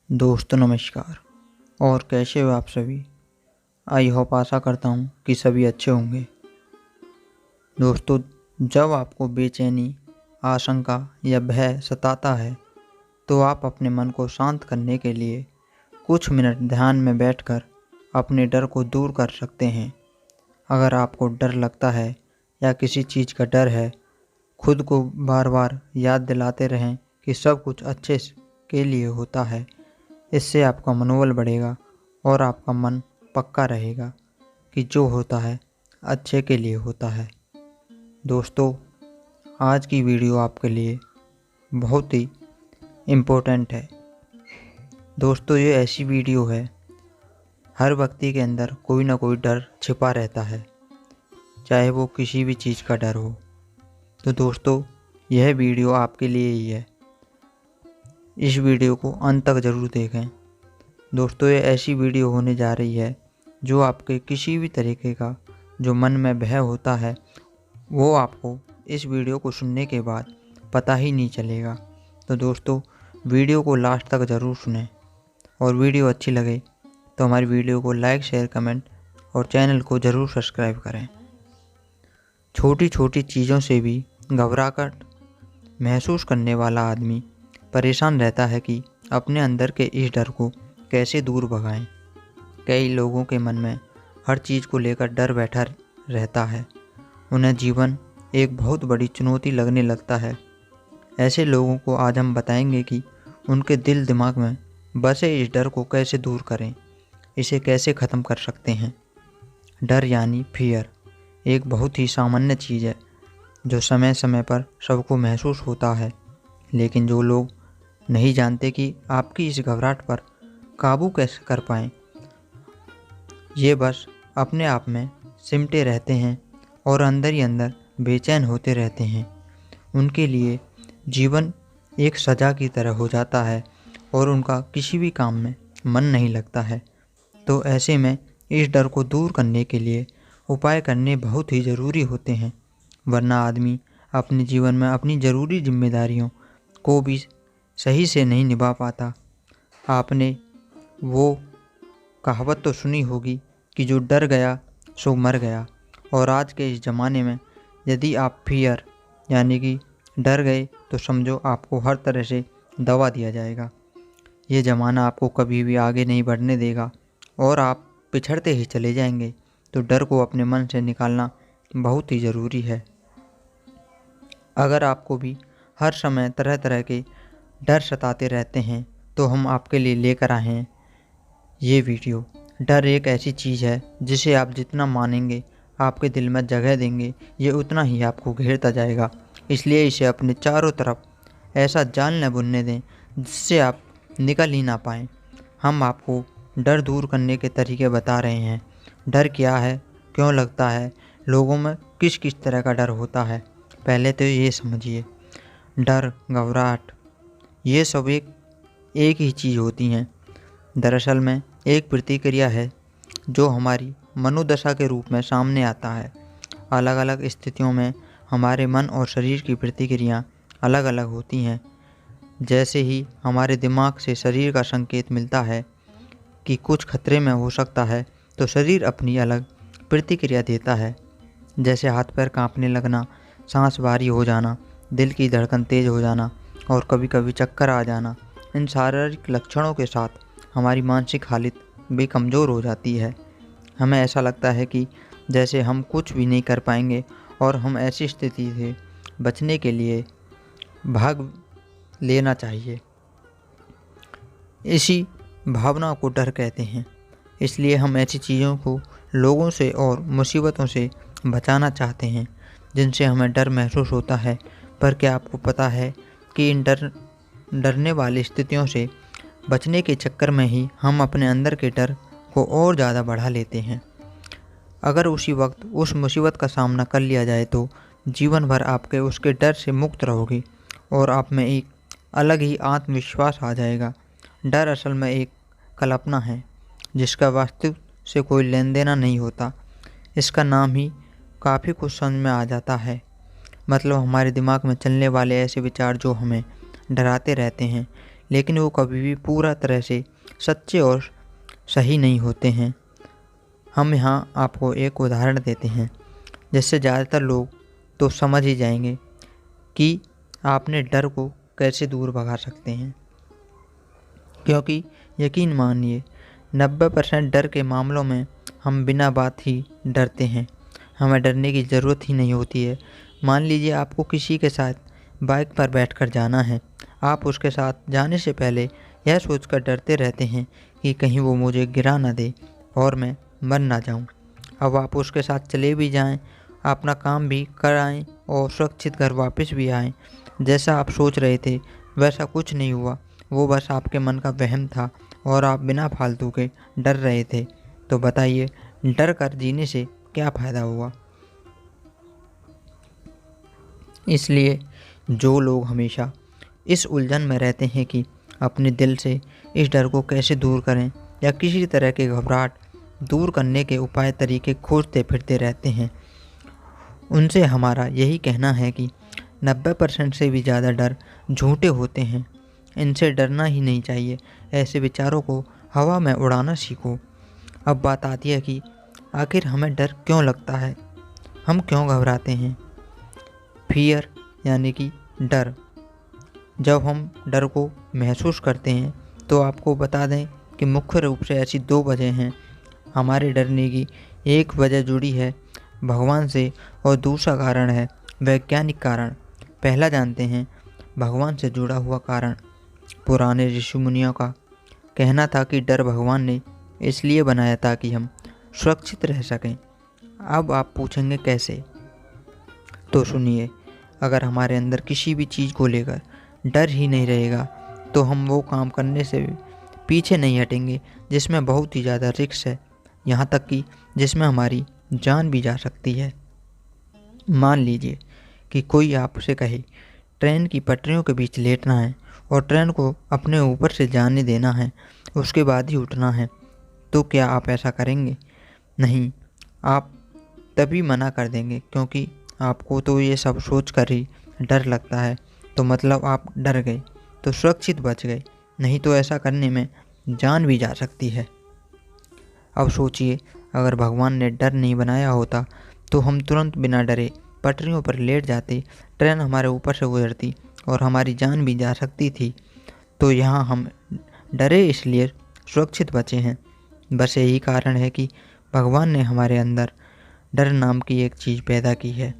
दोस्तों नमस्कार। और कैसे हो आप सभी। आई होप आशा करता हूँ कि सभी अच्छे होंगे। दोस्तों, जब आपको बेचैनी, आशंका या भय सताता है तो आप अपने मन को शांत करने के लिए कुछ मिनट ध्यान में बैठकर अपने डर को दूर कर सकते हैं। अगर आपको डर लगता है या किसी चीज़ का डर है, खुद को बार बार याद दिलाते रहें कि सब कुछ अच्छे के लिए होता है। इससे आपका मनोबल बढ़ेगा और आपका मन पक्का रहेगा कि जो होता है अच्छे के लिए होता है। दोस्तों, आज की वीडियो आपके लिए बहुत ही इम्पोर्टेंट है। दोस्तों, ये ऐसी वीडियो है, हर व्यक्ति के अंदर कोई ना कोई डर छिपा रहता है, चाहे वो किसी भी चीज़ का डर हो। तो दोस्तों, यह वीडियो आपके लिए ही है। इस वीडियो को अंत तक ज़रूर देखें। दोस्तों, ये ऐसी वीडियो होने जा रही है जो आपके किसी भी तरीके का जो मन में भय होता है वो आपको इस वीडियो को सुनने के बाद पता ही नहीं चलेगा। तो दोस्तों, वीडियो को लास्ट तक ज़रूर सुनें और वीडियो अच्छी लगे तो हमारी वीडियो को लाइक, शेयर, कमेंट और चैनल को ज़रूर सब्सक्राइब करें। छोटी छोटी चीज़ों से भी घबराहट महसूस करने वाला आदमी परेशान रहता है कि अपने अंदर के इस डर को कैसे दूर भगाएं। कई लोगों के मन में हर चीज़ को लेकर डर बैठा रहता है। उन्हें जीवन एक बहुत बड़ी चुनौती लगने लगता है। ऐसे लोगों को आज हम बताएंगे कि उनके दिल दिमाग में बसे इस डर को कैसे दूर करें, इसे कैसे ख़त्म कर सकते हैं। डर यानी फियर एक बहुत ही सामान्य चीज़ है जो समय समय पर सबको महसूस होता है, लेकिन जो लोग नहीं जानते कि आपकी इस घबराहट पर काबू कैसे कर पाएँ, ये बस अपने आप में सिमटे रहते हैं और अंदर ही अंदर बेचैन होते रहते हैं। उनके लिए जीवन एक सज़ा की तरह हो जाता है और उनका किसी भी काम में मन नहीं लगता है। तो ऐसे में इस डर को दूर करने के लिए उपाय करने बहुत ही ज़रूरी होते हैं, वरना आदमी अपने जीवन में अपनी ज़रूरी जिम्मेदारियों को भी सही से नहीं निभा पाता। आपने वो कहावत तो सुनी होगी कि जो डर गया सो मर गया। और आज के इस ज़माने में यदि आप फियर यानी कि डर गए तो समझो आपको हर तरह से दबा दिया जाएगा। ये ज़माना आपको कभी भी आगे नहीं बढ़ने देगा और आप पिछड़ते ही चले जाएंगे। तो डर को अपने मन से निकालना बहुत ही ज़रूरी है। अगर आपको भी हर समय तरह तरह के डर सताते रहते हैं तो हम आपके लिए लेकर आए हैं ये वीडियो। डर एक ऐसी चीज़ है जिसे आप जितना मानेंगे, आपके दिल में जगह देंगे, ये उतना ही आपको घेरता जाएगा। इसलिए इसे अपने चारों तरफ ऐसा जाल न बुनने दें जिससे आप निकल ही ना पाएँ। हम आपको डर दूर करने के तरीके बता रहे हैं। डर क्या है, क्यों लगता है, लोगों में किस किस तरह का डर होता है, पहले तो ये समझिए। डर, घबराहट, ये सब एक ही चीज़ होती हैं। दरअसल में एक प्रतिक्रिया है जो हमारी मनोदशा के रूप में सामने आता है। अलग अलग स्थितियों में हमारे मन और शरीर की प्रतिक्रिया अलग अलग होती हैं। जैसे ही हमारे दिमाग से शरीर का संकेत मिलता है कि कुछ खतरे में हो सकता है तो शरीर अपनी अलग प्रतिक्रिया देता है। जैसे हाथ पैर कांपने लगना, सांस भारी हो जाना, दिल की धड़कन तेज़ हो जाना और कभी कभी चक्कर आ जाना। इन शारीरिक लक्षणों के साथ हमारी मानसिक हालत भी कमज़ोर हो जाती है। हमें ऐसा लगता है कि जैसे हम कुछ भी नहीं कर पाएंगे और हम ऐसी स्थिति से बचने के लिए भाग लेना चाहिए। इसी भावना को डर कहते हैं। इसलिए हम ऐसी चीज़ों को, लोगों से और मुसीबतों से बचाना चाहते हैं जिनसे हमें डर महसूस होता है। पर क्या आपको पता है कि इन डरने वाली स्थितियों से बचने के चक्कर में ही हम अपने अंदर के डर को और ज़्यादा बढ़ा लेते हैं। अगर उसी वक्त उस मुसीबत का सामना कर लिया जाए तो जीवन भर आपके उसके डर से मुक्त रहोगे और आप में एक अलग ही आत्मविश्वास आ जाएगा। डर असल में एक कल्पना है जिसका वास्तव से कोई लेन देना नहीं होता। इसका नाम ही काफ़ी कुछ समझ में आ जाता है। मतलब हमारे दिमाग में चलने वाले ऐसे विचार जो हमें डराते रहते हैं लेकिन वो कभी भी पूरा तरह से सच्चे और सही नहीं होते हैं। हम यहाँ आपको एक उदाहरण देते हैं जिससे ज़्यादातर लोग तो समझ ही जाएंगे कि आपने डर को कैसे दूर भगा सकते हैं। क्योंकि यकीन मानिए 90% डर के मामलों में हम बिना बात ही डरते हैं। हमें डरने की ज़रूरत ही नहीं होती है। मान लीजिए आपको किसी के साथ बाइक पर बैठकर जाना है। आप उसके साथ जाने से पहले यह सोचकर डरते रहते हैं कि कहीं वो मुझे गिरा ना दे और मैं मर ना जाऊं। अब आप उसके साथ चले भी जाएं, अपना काम भी कर आएँ और सुरक्षित घर वापस भी आएँ। जैसा आप सोच रहे थे वैसा कुछ नहीं हुआ, वो बस आपके मन का वहम था और आप बिना फालतू के डर रहे थे। तो बताइए, डर कर जीने से क्या फ़ायदा हुआ? इसलिए जो लोग हमेशा इस उलझन में रहते हैं कि अपने दिल से इस डर को कैसे दूर करें या किसी तरह के घबराहट दूर करने के उपाय तरीके खोजते फिरते रहते हैं, उनसे हमारा यही कहना है कि 90% से भी ज़्यादा डर झूठे होते हैं। इनसे डरना ही नहीं चाहिए। ऐसे विचारों को हवा में उड़ाना सीखो। अब बात आती है कि आखिर हमें डर क्यों लगता है, हम क्यों घबराते हैं। फियर यानी कि डर। जब हम डर को महसूस करते हैं तो आपको बता दें कि मुख्य रूप से ऐसी दो वजह हैं हमारे डरने की। एक वजह जुड़ी है भगवान से और दूसरा कारण है वैज्ञानिक कारण। पहला जानते हैं भगवान से जुड़ा हुआ कारण। पुराने ऋषि मुनियों का कहना था कि डर भगवान ने इसलिए बनाया ताकि हम सुरक्षित रह सकें। अब आप पूछेंगे कैसे? तो सुनिए, अगर हमारे अंदर किसी भी चीज़ को लेकर डर ही नहीं रहेगा तो हम वो काम करने से पीछे नहीं हटेंगे जिसमें बहुत ही ज़्यादा रिस्क है, यहाँ तक कि जिसमें हमारी जान भी जा सकती है। मान लीजिए कि कोई आपसे कहे ट्रेन की पटरियों के बीच लेटना है और ट्रेन को अपने ऊपर से जाने देना है, उसके बाद ही उठना है, तो क्या आप ऐसा करेंगे? नहीं, आप तभी मना कर देंगे क्योंकि आपको तो ये सब सोच कर ही डर लगता है। तो मतलब आप डर गए तो सुरक्षित बच गए, नहीं तो ऐसा करने में जान भी जा सकती है। अब सोचिए, अगर भगवान ने डर नहीं बनाया होता तो हम तुरंत बिना डरे पटरियों पर लेट जाते, ट्रेन हमारे ऊपर से गुजरती और हमारी जान भी जा सकती थी। तो यहाँ हम डरे इसलिए सुरक्षित बचे हैं। बस यही कारण है कि भगवान ने हमारे अंदर डर नाम की एक चीज़ पैदा की है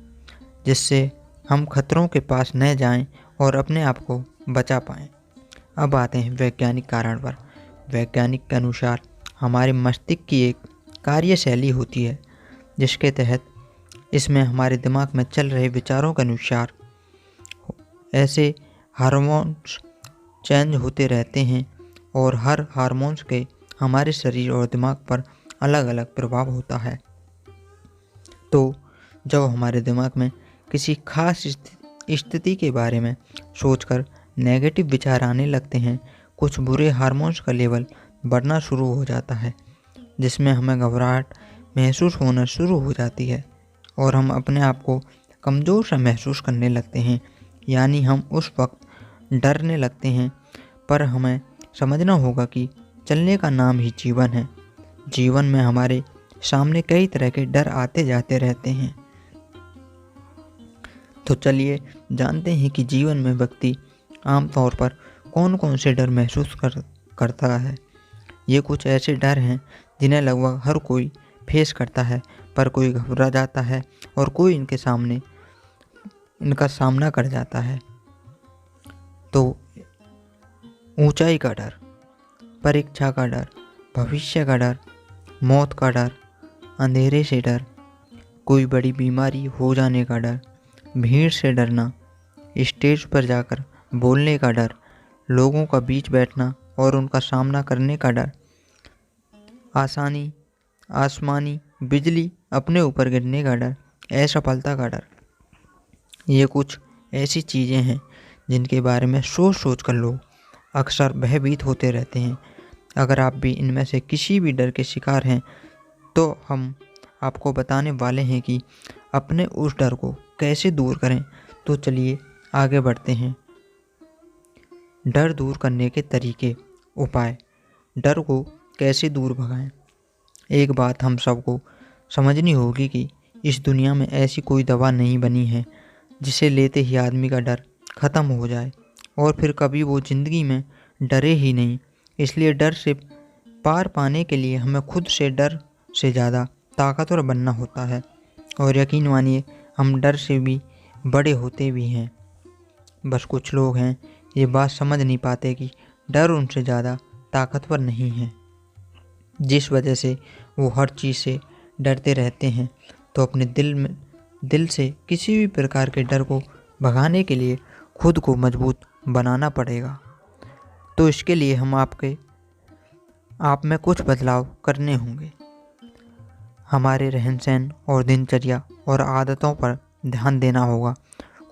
जिससे हम खतरों के पास न जाएं और अपने आप को बचा पाएं। अब आते हैं वैज्ञानिक कारण पर। वैज्ञानिक के अनुसार हमारे मस्तिष्क की एक कार्यशैली होती है जिसके तहत इसमें हमारे दिमाग में चल रहे विचारों के अनुसार ऐसे हार्मोन्स चेंज होते रहते हैं और हर हार्मोन्स के हमारे शरीर और दिमाग पर अलग अलग प्रभाव होता है। तो जब हमारे दिमाग में किसी खास स्थिति के बारे में सोचकर नेगेटिव विचार आने लगते हैं, कुछ बुरे हार्मोन्स का लेवल बढ़ना शुरू हो जाता है जिसमें हमें घबराहट महसूस होना शुरू हो जाती है और हम अपने आप को कमज़ोर सा महसूस करने लगते हैं। यानी हम उस वक्त डरने लगते हैं। पर हमें समझना होगा कि चलने का नाम ही जीवन है। जीवन में हमारे सामने कई तरह के डर आते जाते रहते हैं। तो चलिए जानते हैं कि जीवन में व्यक्ति आमतौर पर कौन कौन से डर महसूस करता है। ये कुछ ऐसे डर हैं जिन्हें लगभग हर कोई फेस करता है, पर कोई घबरा जाता है और कोई इनका सामना कर जाता है। तो ऊंचाई का डर, परीक्षा का डर, भविष्य का डर, मौत का डर, अंधेरे से डर, कोई बड़ी बीमारी हो जाने का डर, भीड़ से डरना, स्टेज पर जाकर बोलने का डर, लोगों का बीच बैठना और उनका सामना करने का डर, आसमानी बिजली अपने ऊपर गिरने का डर, असफलता का डर। ये कुछ ऐसी चीज़ें हैं जिनके बारे में सोच कर लोग अक्सर भयभीत होते रहते हैं। अगर आप भी इनमें से किसी भी डर के शिकार हैं तो हम आपको बताने वाले हैं कि अपने उस डर को कैसे दूर करें। तो चलिए आगे बढ़ते हैं। डर दूर करने के तरीके, उपाय। डर को कैसे दूर भगाएं? एक बात हम सबको समझनी होगी कि इस दुनिया में ऐसी कोई दवा नहीं बनी है जिसे लेते ही आदमी का डर खत्म हो जाए और फिर कभी वो ज़िंदगी में डरे ही नहीं। इसलिए डर से पार पाने के लिए हमें खुद से डर से ज़्यादा ताकतवर बनना होता है। और यकीन मानिए, हम डर से भी बड़े होते भी हैं। बस कुछ लोग हैं ये बात समझ नहीं पाते कि डर उनसे ज़्यादा ताकतवर नहीं है, जिस वजह से वो हर चीज़ से डरते रहते हैं। तो अपने दिल से किसी भी प्रकार के डर को भगाने के लिए खुद को मजबूत बनाना पड़ेगा। तो इसके लिए हम आप में कुछ बदलाव करने होंगे। हमारे रहन सहन और दिनचर्या और आदतों पर ध्यान देना होगा।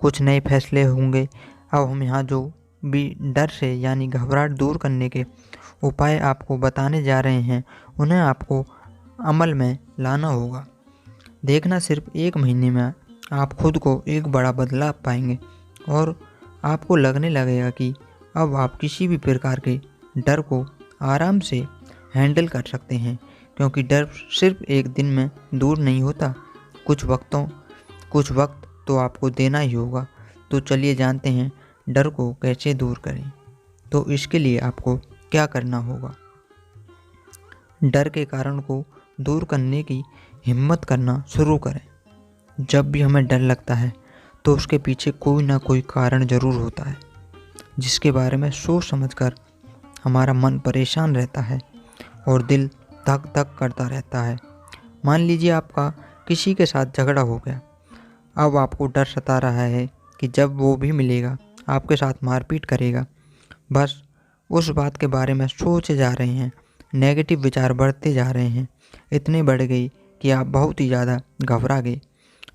कुछ नए फैसले होंगे। अब हम यहाँ जो भी डर से यानी घबराहट दूर करने के उपाय आपको बताने जा रहे हैं, उन्हें आपको अमल में लाना होगा। देखना, सिर्फ 1 महीने में आप खुद को एक बड़ा बदलाव पाएंगे और आपको लगने लगेगा कि अब आप किसी भी प्रकार के डर को आराम से हैंडल कर सकते हैं। क्योंकि डर सिर्फ एक दिन में दूर नहीं होता, कुछ वक्त तो आपको देना ही होगा। तो चलिए जानते हैं डर को कैसे दूर करें। तो इसके लिए आपको क्या करना होगा? डर के कारण को दूर करने की हिम्मत करना शुरू करें। जब भी हमें डर लगता है तो उसके पीछे कोई ना कोई कारण ज़रूर होता है, जिसके बारे में सोच समझकर हमारा मन परेशान रहता है और दिल धक धक करता रहता है। मान लीजिए आपका किसी के साथ झगड़ा हो गया। अब आपको डर सता रहा है कि जब वो भी मिलेगा आपके साथ मारपीट करेगा। बस उस बात के बारे में सोचे जा रहे हैं, नेगेटिव विचार बढ़ते जा रहे हैं। इतने बढ़ गई कि आप बहुत ही ज़्यादा घबरा गए।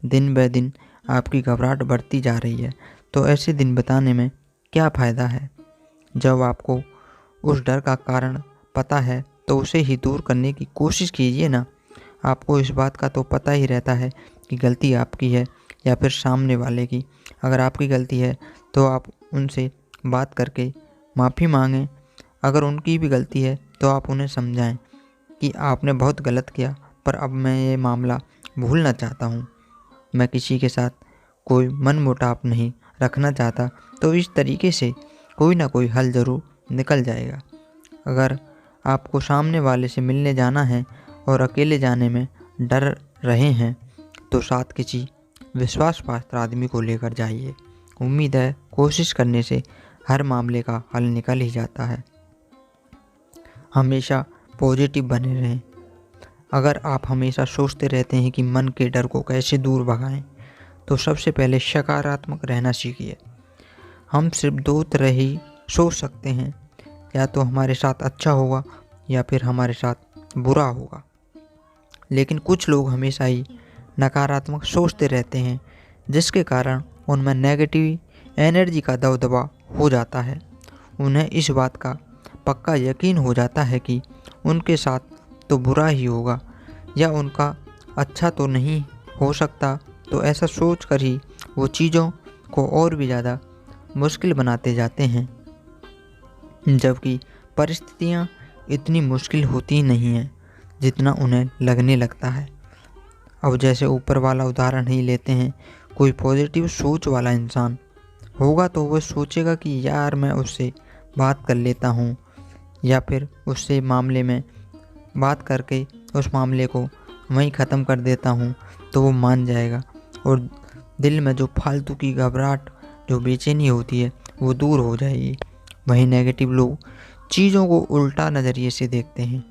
दिन ब दिन आपकी घबराहट बढ़ती जा रही है। तो ऐसे दिन बिताने में क्या फ़ायदा है? जब आपको उस डर का कारण पता है तो उसे ही दूर करने की कोशिश कीजिए ना। आपको इस बात का तो पता ही रहता है कि गलती आपकी है या फिर सामने वाले की। अगर आपकी गलती है तो आप उनसे बात करके माफ़ी मांगें। अगर उनकी भी गलती है तो आप उन्हें समझाएं कि आपने बहुत गलत किया, पर अब मैं ये मामला भूलना चाहता हूँ। मैं किसी के साथ कोई मनमुटाव नहीं रखना चाहता। तो इस तरीके से कोई ना कोई हल ज़रूर निकल जाएगा। अगर आपको सामने वाले से मिलने जाना है और अकेले जाने में डर रहे हैं तो साथ किसी विश्वास पात्र आदमी को लेकर जाइए। उम्मीद है कोशिश करने से हर मामले का हल निकल ही जाता है। हमेशा पॉजिटिव बने रहें। अगर आप हमेशा सोचते रहते हैं कि मन के डर को कैसे दूर भगाएं, तो सबसे पहले सकारात्मक रहना सीखिए। हम सिर्फ 2 तरह ही सोच सकते हैं, या तो हमारे साथ अच्छा होगा या फिर हमारे साथ बुरा होगा। लेकिन कुछ लोग हमेशा ही नकारात्मक सोचते रहते हैं, जिसके कारण उनमें नेगेटिव एनर्जी का दबदबा हो जाता है। उन्हें इस बात का पक्का यकीन हो जाता है कि उनके साथ तो बुरा ही होगा या उनका अच्छा तो नहीं हो सकता। तो ऐसा सोच कर ही वो चीज़ों को और भी ज़्यादा मुश्किल बनाते जाते हैं, जबकि परिस्थितियाँ इतनी मुश्किल होती नहीं हैं जितना उन्हें लगने लगता है। अब जैसे ऊपर वाला उदाहरण ही लेते हैं। कोई पॉजिटिव सोच वाला इंसान होगा तो वो सोचेगा कि यार मैं उससे बात कर लेता हूँ, या फिर उससे मामले में बात करके उस मामले को वहीं ख़त्म कर देता हूँ, तो वो मान जाएगा और दिल में जो फालतू की घबराहट, जो बेचैनी होती है, वो दूर हो जाएगी। वहीं नेगेटिव लोग चीज़ों को उल्टा नज़रिए से देखते हैं।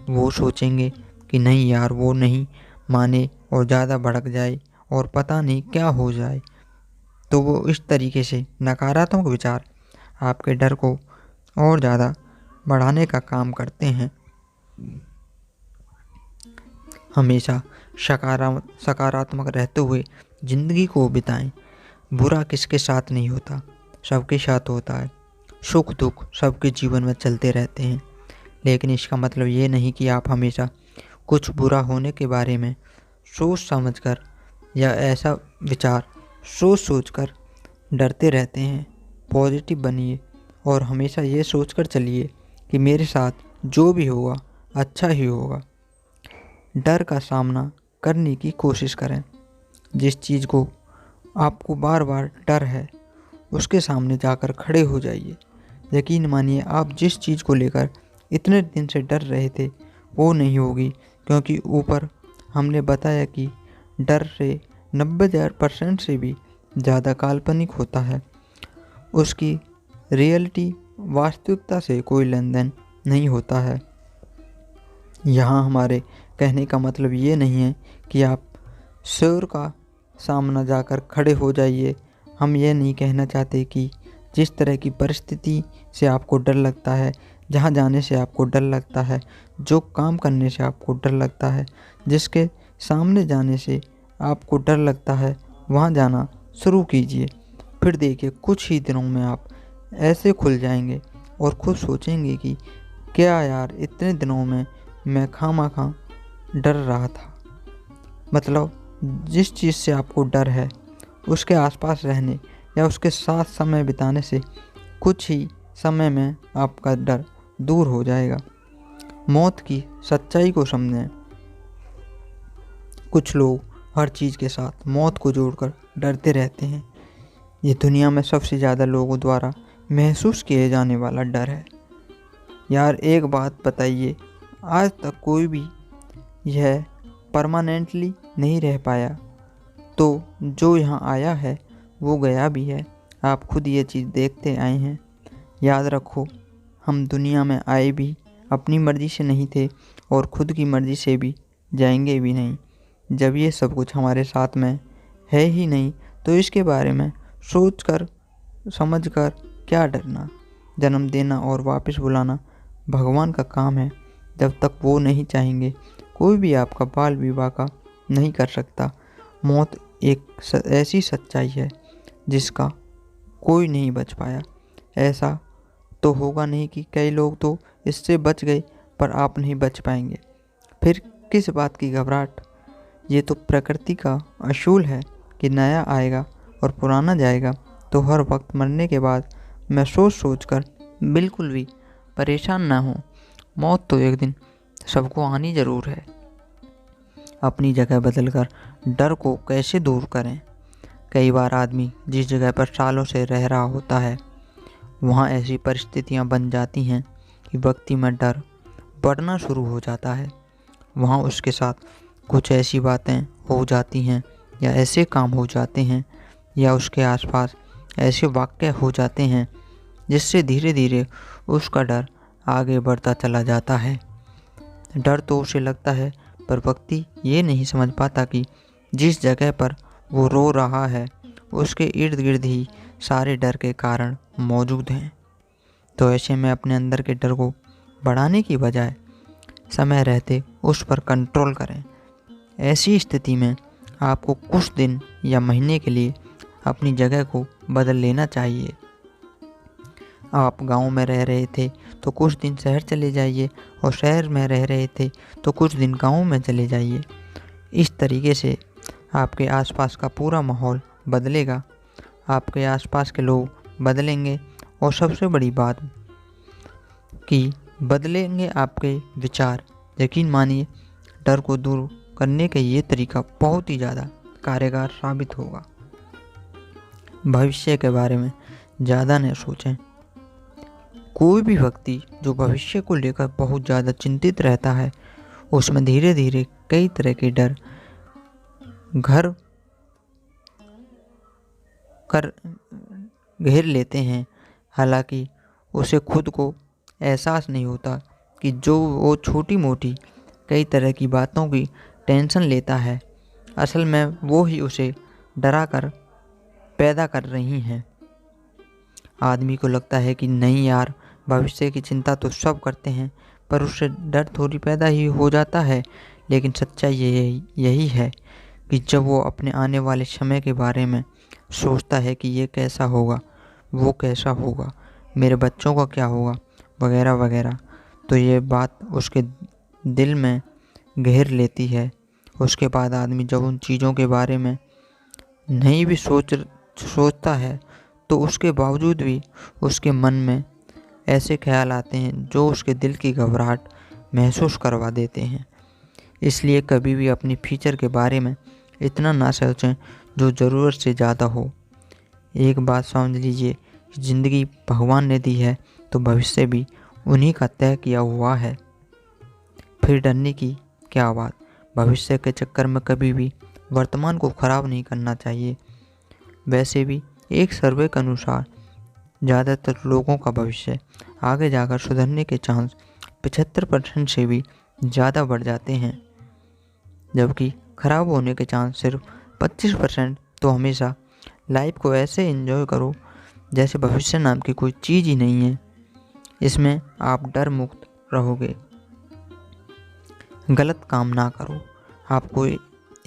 वो सोचेंगे कि नहीं यार, वो नहीं माने और ज़्यादा भड़क जाए और पता नहीं क्या हो जाए। तो वो इस तरीके से नकारात्मक विचार आपके डर को और ज़्यादा बढ़ाने का काम करते हैं। हमेशा सकारात्मक रहते हुए ज़िंदगी को बिताएं। बुरा किसके साथ नहीं होता, सबके साथ होता है। सुख दुख सबके जीवन में चलते रहते हैं। लेकिन इसका मतलब ये नहीं कि आप हमेशा कुछ बुरा होने के बारे में सोच समझकर या ऐसा विचार सोच कर डरते रहते हैं। पॉजिटिव बनिए और हमेशा ये सोचकर चलिए कि मेरे साथ जो भी होगा अच्छा ही होगा। डर का सामना करने की कोशिश करें। जिस चीज़ को आपको बार बार डर है उसके सामने जाकर खड़े हो जाइए। यकीन मानिए आप जिस चीज़ को लेकर इतने दिन से डर रहे थे वो नहीं होगी, क्योंकि ऊपर हमने बताया कि डर से 90% से भी ज़्यादा काल्पनिक होता है। उसकी रियलिटी वास्तविकता से कोई लेन देन नहीं होता है। यहाँ हमारे कहने का मतलब ये नहीं है कि आप शोर का सामना जाकर खड़े हो जाइए। हम ये नहीं कहना चाहते कि जिस तरह की परिस्थिति से आपको डर लगता है, जहाँ जाने से आपको डर लगता है, जो काम करने से आपको डर लगता है, जिसके सामने जाने से आपको डर लगता है, वहाँ जाना शुरू कीजिए। फिर देखिए कुछ ही दिनों में आप ऐसे खुल जाएंगे और खुद सोचेंगे कि क्या यार इतने दिनों में मैं खामा डर रहा था। मतलब जिस चीज़ से आपको डर है उसके आसपास रहने या उसके साथ समय बिताने से कुछ ही समय में आपका डर दूर हो जाएगा। मौत की सच्चाई को समझें। कुछ लोग हर चीज़ के साथ मौत को जोड़कर डरते रहते हैं। ये दुनिया में सबसे ज़्यादा लोगों द्वारा महसूस किए जाने वाला डर है। यार एक बात बताइए, आज तक कोई भी यह परमानेंटली नहीं रह पाया, तो जो यहाँ आया है वो गया भी है। आप खुद ये चीज़ देखते आए हैं। याद रखो, हम दुनिया में आए भी अपनी मर्ज़ी से नहीं थे और खुद की मर्ज़ी से भी जाएंगे भी नहीं। जब ये सब कुछ हमारे साथ में है ही नहीं तो इसके बारे में सोच कर समझ कर क्या डरना। जन्म देना और वापस बुलाना भगवान का काम है। जब तक वो नहीं चाहेंगे कोई भी आपका बाल विवाह का नहीं कर सकता। मौत एक ऐसी सच्चाई है जिसका कोई नहीं बच पाया। ऐसा तो होगा नहीं कि कई लोग तो इससे बच गए पर आप नहीं बच पाएंगे। फिर किस बात की घबराहट। ये तो प्रकृति का असूल है कि नया आएगा और पुराना जाएगा। तो हर वक्त मरने के बाद मैं सोच कर बिल्कुल भी परेशान ना हो। मौत तो एक दिन सबको आनी ज़रूर है। अपनी जगह बदलकर डर को कैसे दूर करें। कई बार आदमी जिस जगह पर सालों से रह रहा होता है वहाँ ऐसी परिस्थितियाँ बन जाती हैं कि व्यक्ति में डर बढ़ना शुरू हो जाता है। वहाँ उसके साथ कुछ ऐसी बातें हो जाती हैं या ऐसे काम हो जाते हैं या उसके आसपास ऐसे वाक़ये हो जाते हैं जिससे धीरे धीरे उसका डर आगे बढ़ता चला जाता है। डर तो उसे लगता है पर व्यक्ति ये नहीं समझ पाता कि जिस जगह पर वो रो रहा है उसके इर्द गिर्द ही सारे डर के कारण मौजूद हैं। तो ऐसे में अपने अंदर के डर को बढ़ाने की बजाय समय रहते उस पर कंट्रोल करें। ऐसी स्थिति में आपको कुछ दिन या महीने के लिए अपनी जगह को बदल लेना चाहिए। आप गांव में रह रहे थे तो कुछ दिन शहर चले जाइए और शहर में रह रहे थे तो कुछ दिन गांव में चले जाइए। इस तरीके से आपके आसपास का पूरा माहौल बदलेगा, आपके आसपास के लोग बदलेंगे और सबसे बड़ी बात कि बदलेंगे आपके विचार। यकीन मानिए डर को दूर करने का ये तरीका बहुत ही ज़्यादा कारगर साबित होगा। भविष्य के बारे में ज़्यादा न सोचें। कोई भी व्यक्ति जो भविष्य को लेकर बहुत ज़्यादा चिंतित रहता है उसमें धीरे धीरे कई तरह के डर घर कर घेर लेते हैं। हालांकि उसे खुद को एहसास नहीं होता कि जो वो छोटी मोटी कई तरह की बातों की टेंशन लेता है असल में वो ही उसे डरा कर पैदा कर रही हैं। आदमी को लगता है कि नहीं यार, भविष्य की चिंता तो सब करते हैं पर उससे डर थोड़ी पैदा ही हो जाता है। लेकिन सच्चाई यही है कि जब वो अपने आने वाले समय के बारे में सोचता है कि ये कैसा होगा, वो कैसा होगा, मेरे बच्चों का क्या होगा वगैरह वगैरह, तो ये बात उसके दिल में घेर लेती है। उसके बाद आदमी जब उन चीज़ों के बारे में नहीं भी सोचता है तो उसके बावजूद भी उसके मन में ऐसे ख्याल आते हैं जो उसके दिल की घबराहट महसूस करवा देते हैं। इसलिए कभी भी अपनी फ्यूचर के बारे में इतना ना सोचें जो ज़रूरत से ज़्यादा हो। एक बात समझ लीजिए कि ज़िंदगी भगवान ने दी है तो भविष्य भी उन्हीं का तय किया हुआ है। फिर डरने की क्या बात। भविष्य के चक्कर में कभी भी वर्तमान को ख़राब नहीं करना चाहिए। वैसे भी एक सर्वे के अनुसार ज़्यादातर लोगों का भविष्य आगे जाकर सुधरने के चांस 75% से भी ज़्यादा बढ़ जाते हैं, जबकि ख़राब होने के चांस सिर्फ 25%। तो हमेशा लाइफ को ऐसे एंजॉय करो जैसे भविष्य नाम की कोई चीज़ ही नहीं है। इसमें आप डर मुक्त रहोगे। गलत काम ना करो। आपको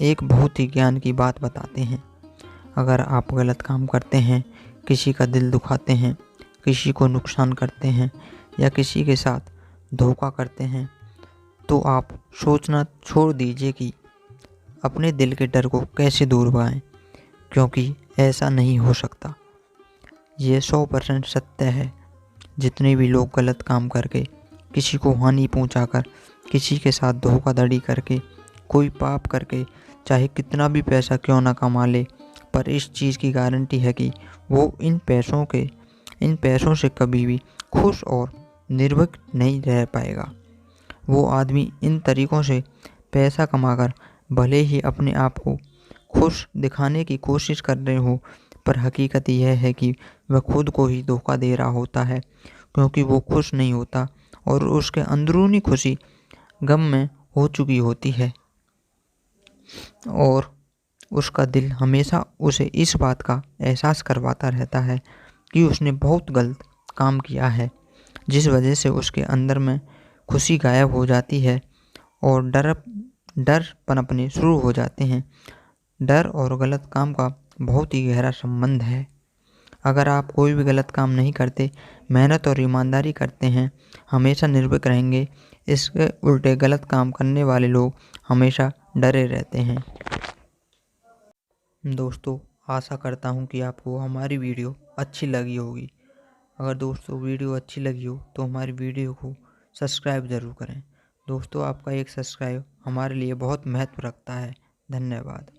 एक बहुत ही ज्ञान की बात बताते हैं। अगर आप गलत काम करते हैं, किसी का दिल दुखाते हैं, किसी को नुकसान करते हैं या किसी के साथ धोखा करते हैं, तो आप सोचना छोड़ दीजिए कि अपने दिल के डर को कैसे दूर भगाएं, क्योंकि ऐसा नहीं हो सकता। ये 100% सत्य है। जितने भी लोग गलत काम करके, किसी को हानि पहुंचाकर, किसी के साथ धोखाधड़ी करके, कोई पाप करके चाहे कितना भी पैसा क्यों ना कमा ले, पर इस चीज़ की गारंटी है कि वो इन पैसों से कभी भी खुश और निर्भीक नहीं रह पाएगा। वो आदमी इन तरीक़ों से पैसा कमाकर भले ही अपने आप को खुश दिखाने की कोशिश कर रहे हो, पर हकीकत यह है कि वह खुद को ही धोखा दे रहा होता है, क्योंकि वो खुश नहीं होता और उसके अंदरूनी खुशी गम में हो चुकी होती है और उसका दिल हमेशा उसे इस बात का एहसास करवाता रहता है कि उसने बहुत गलत काम किया है, जिस वजह से उसके अंदर में खुशी गायब हो जाती है और डर पनपने शुरू हो जाते हैं। डर और गलत काम का बहुत ही गहरा संबंध है। अगर आप कोई भी गलत काम नहीं करते, मेहनत और ईमानदारी करते हैं, हमेशा निर्भीक रहेंगे। इसके उल्टे गलत काम करने वाले लोग हमेशा डरे रहते हैं। दोस्तों, आशा करता हूँ कि आपको हमारी वीडियो अच्छी लगी होगी। अगर दोस्तों वीडियो अच्छी लगी हो तो हमारी वीडियो को सब्सक्राइब ज़रूर करें। दोस्तों, आपका एक सब्सक्राइब हमारे लिए बहुत महत्व रखता है। धन्यवाद।